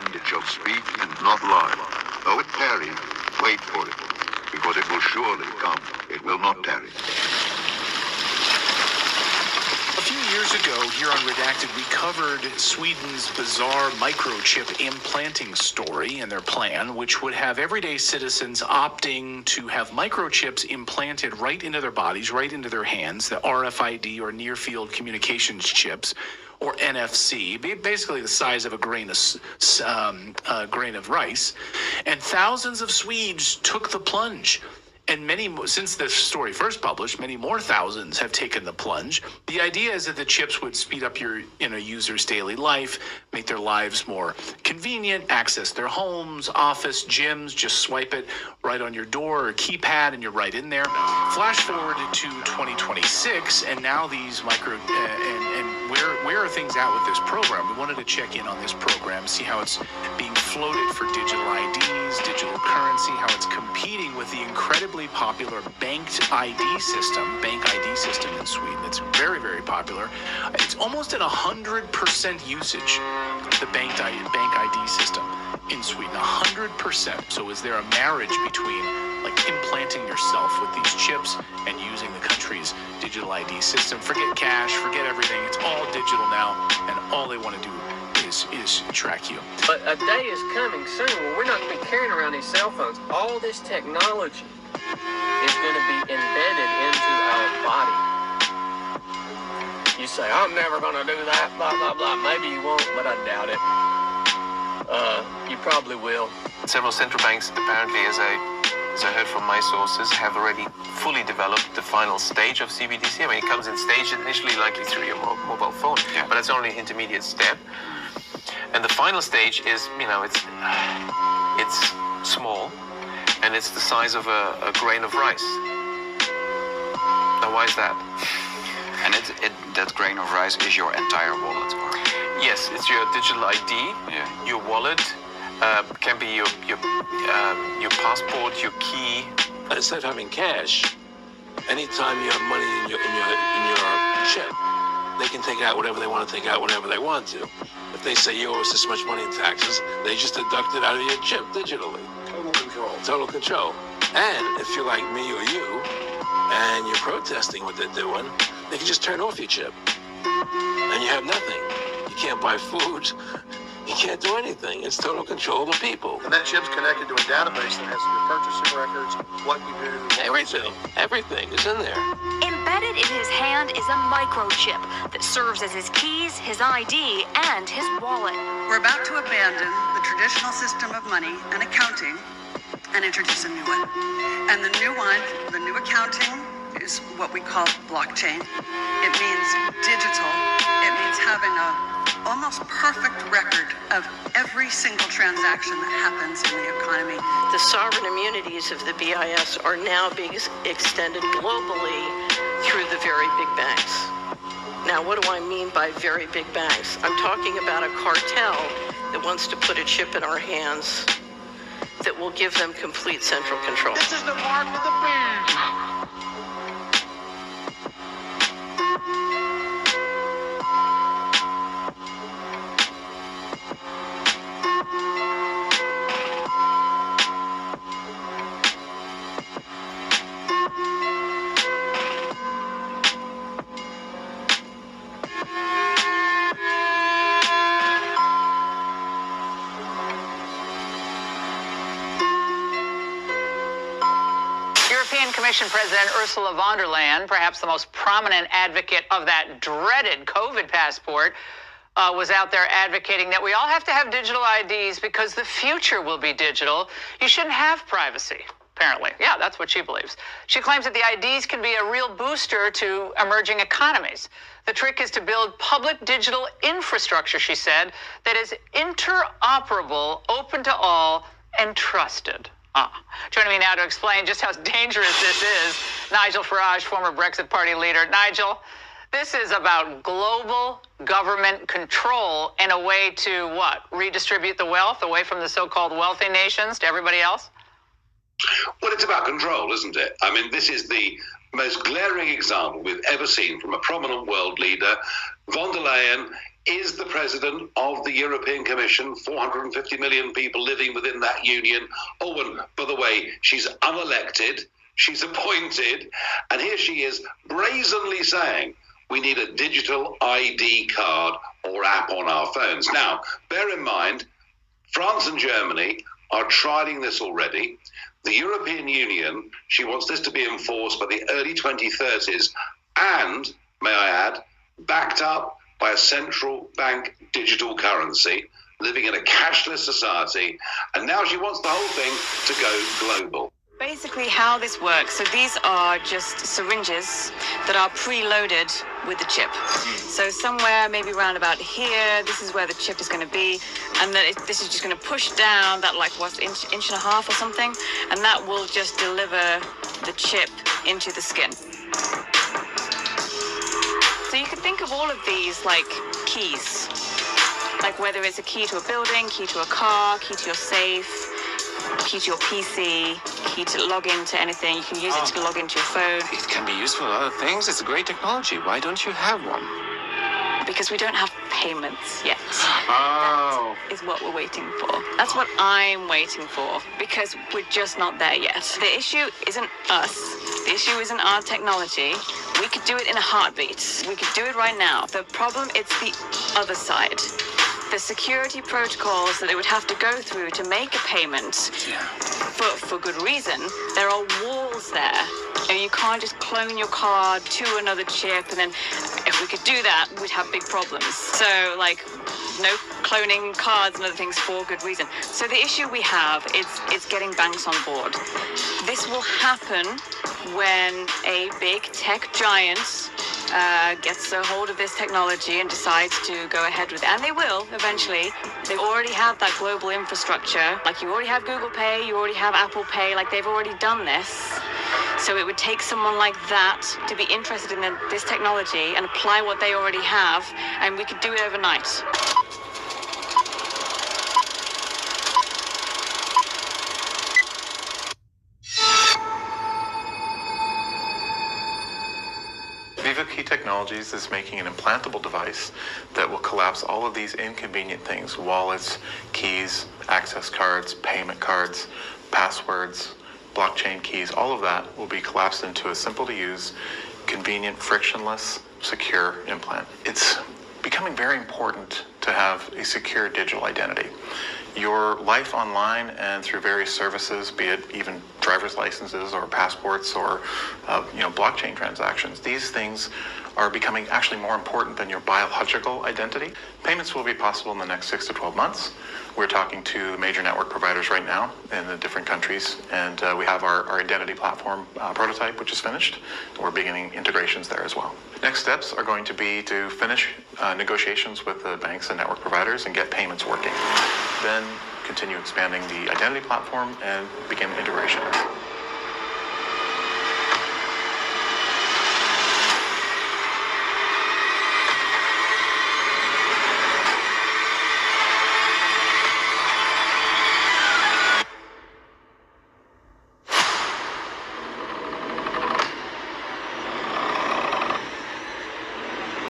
end it shall speak and not lie. Though it tarry, wait for it, because it will surely come. It will not tarry. A few years ago, here on Redacted, we covered Sweden's bizarre microchip implanting story and their plan, which would have everyday citizens opting to have microchips implanted right into their bodies, right into their hands, the RFID or near-field communications chips, or NFC, basically the size of a grain of rice. And thousands of Swedes took the plunge. And since this story first published, many more thousands have taken the plunge. The idea is that the chips would speed up your user's daily life, make their lives more convenient, access their homes, office, gyms, just swipe it right on your door or keypad and you're right in there. Flash forward to 2026, and now these where are things at with this program? We wanted to check in on this program, see how it's being floated for digital IDs, digital currency, how it's competing with the incredibly popular bank ID system in Sweden. It's very, very popular. It's almost at 100% usage, the bank ID system in Sweden, 100%. So is there a marriage between implanting yourself with these chips and using the country's digital ID system? Forget cash, forget everything. It's all digital now, and all they want to do is track you. But a day is coming soon where we're not going to be carrying around these cell phones. All this technology is going to be embedded into our body. You say, I'm never going to do that, blah, blah, blah. Maybe you won't, but I doubt it. You probably will. Several central banks, apparently, as I heard from my sources, have already fully developed the final stage of CBDC. I mean, it comes in stages, initially likely through your mobile phone, but that's only an intermediate step. And the final stage is, it's small, and it's the size of a grain of rice. Now, why is that? And that grain of rice is your entire wallet? Or? Yes, it's your digital ID, your wallet, can be your passport, your key. Instead of having cash, anytime you have money in your chip, they can take out whatever they want to take out whenever they want to. If they say you owe us this much money in taxes, they just deduct it out of your chip digitally. Total control. Total control. And if you're like me or you, and you're protesting what they're doing, they can just turn off your chip. And you have nothing. You can't buy food. You can't do anything. It's total control of the people. And that chip's connected to a database that has your purchasing records, what you do. Everything is in there. Embedded in his hand is a microchip that serves as his keys, his ID, and his wallet. We're about to abandon the traditional system of money and accounting and introduce a new one. And the new one, the new accounting, is what we call blockchain. It means digital. It means having a almost perfect record of every single transaction that happens in the economy. The sovereign immunities of the BIS are now being extended globally through the very big banks. Now, what do I mean by very big banks? I'm talking about a cartel that wants to put a chip in our hands that will give them complete central control. This is the mark of the beast. Commission President Ursula von der Leyen, perhaps the most prominent advocate of that dreaded COVID passport, was out there advocating that we all have to have digital IDs because the future will be digital. You shouldn't have privacy, apparently. Yeah, that's what she believes. She claims that the IDs can be a real booster to emerging economies. The trick is to build public digital infrastructure, she said, that is interoperable, open to all, and trusted. Joining me now to explain just how dangerous this is, Nigel Farage, former Brexit Party leader. Nigel, this is about global government control in a way to what? Redistribute the wealth away from the so-called wealthy nations to everybody else? Well, it's about control, isn't it? I mean, this is the most glaring example we've ever seen from a prominent world leader. Von der Leyen is the president of the European Commission, 450 million people living within that union. Oh, and by the way, she's unelected, she's appointed, and here she is brazenly saying we need a digital ID card or app on our phones. Now, bear in mind, France and Germany are trialing this already. The European Union, she wants this to be enforced by the early 2030s and, may I add, backed up by a central bank digital currency, living in a cashless society, and now she wants the whole thing to go global. Basically how this works, so these are just syringes that are preloaded with the chip. So somewhere maybe around about here, this is where the chip is going to be, and then this is just going to push down that inch and a half or something, and that will just deliver the chip into the skin. So you could think of all of these like keys, like whether it's a key to a building, key to a car, key to your safe, key to your PC, key to log into anything. You can use it to log into your phone. It can be useful in other things. It's a great technology. Why don't you have one? Because we don't have payments yet. Oh. That is what we're waiting for. That's what I'm waiting for, because we're just not there yet. The issue isn't us. The issue isn't our technology. We could do it in a heartbeat. We could do it right now. The problem, it's the other side. The security protocols that they would have to go through to make a payment, for good reason. There are walls there. You can't just clone your card to another chip, and then if we could do that, we'd have big problems. So, like, no cloning cards and other things for good reason. So the issue we have is getting banks on board. This will happen when a big tech giant gets a hold of this technology and decides to go ahead with it. And they will, eventually. They already have that global infrastructure. Like, you already have Google Pay, you already have Apple Pay, like, they've already done this. So it would take someone like that to be interested in this technology and apply what they already have, and we could do it overnight. Key Technologies is making an implantable device that will collapse all of these inconvenient things: wallets, keys, access cards, payment cards, passwords, blockchain keys. All of that will be collapsed into a simple to use, convenient, frictionless, secure implant. It's becoming very important to have a secure digital identity. Your life online and through various services, be it even driver's licenses or passports or blockchain transactions, these things are becoming actually more important than your biological identity. Payments will be possible in the next 6 to 12 months. We're talking to major network providers right now in the different countries, and we have our identity platform prototype, which is finished. We're beginning integrations there as well. Next steps are going to be to finish negotiations with the banks and network providers and get payments working. Then continue expanding the identity platform and begin integration.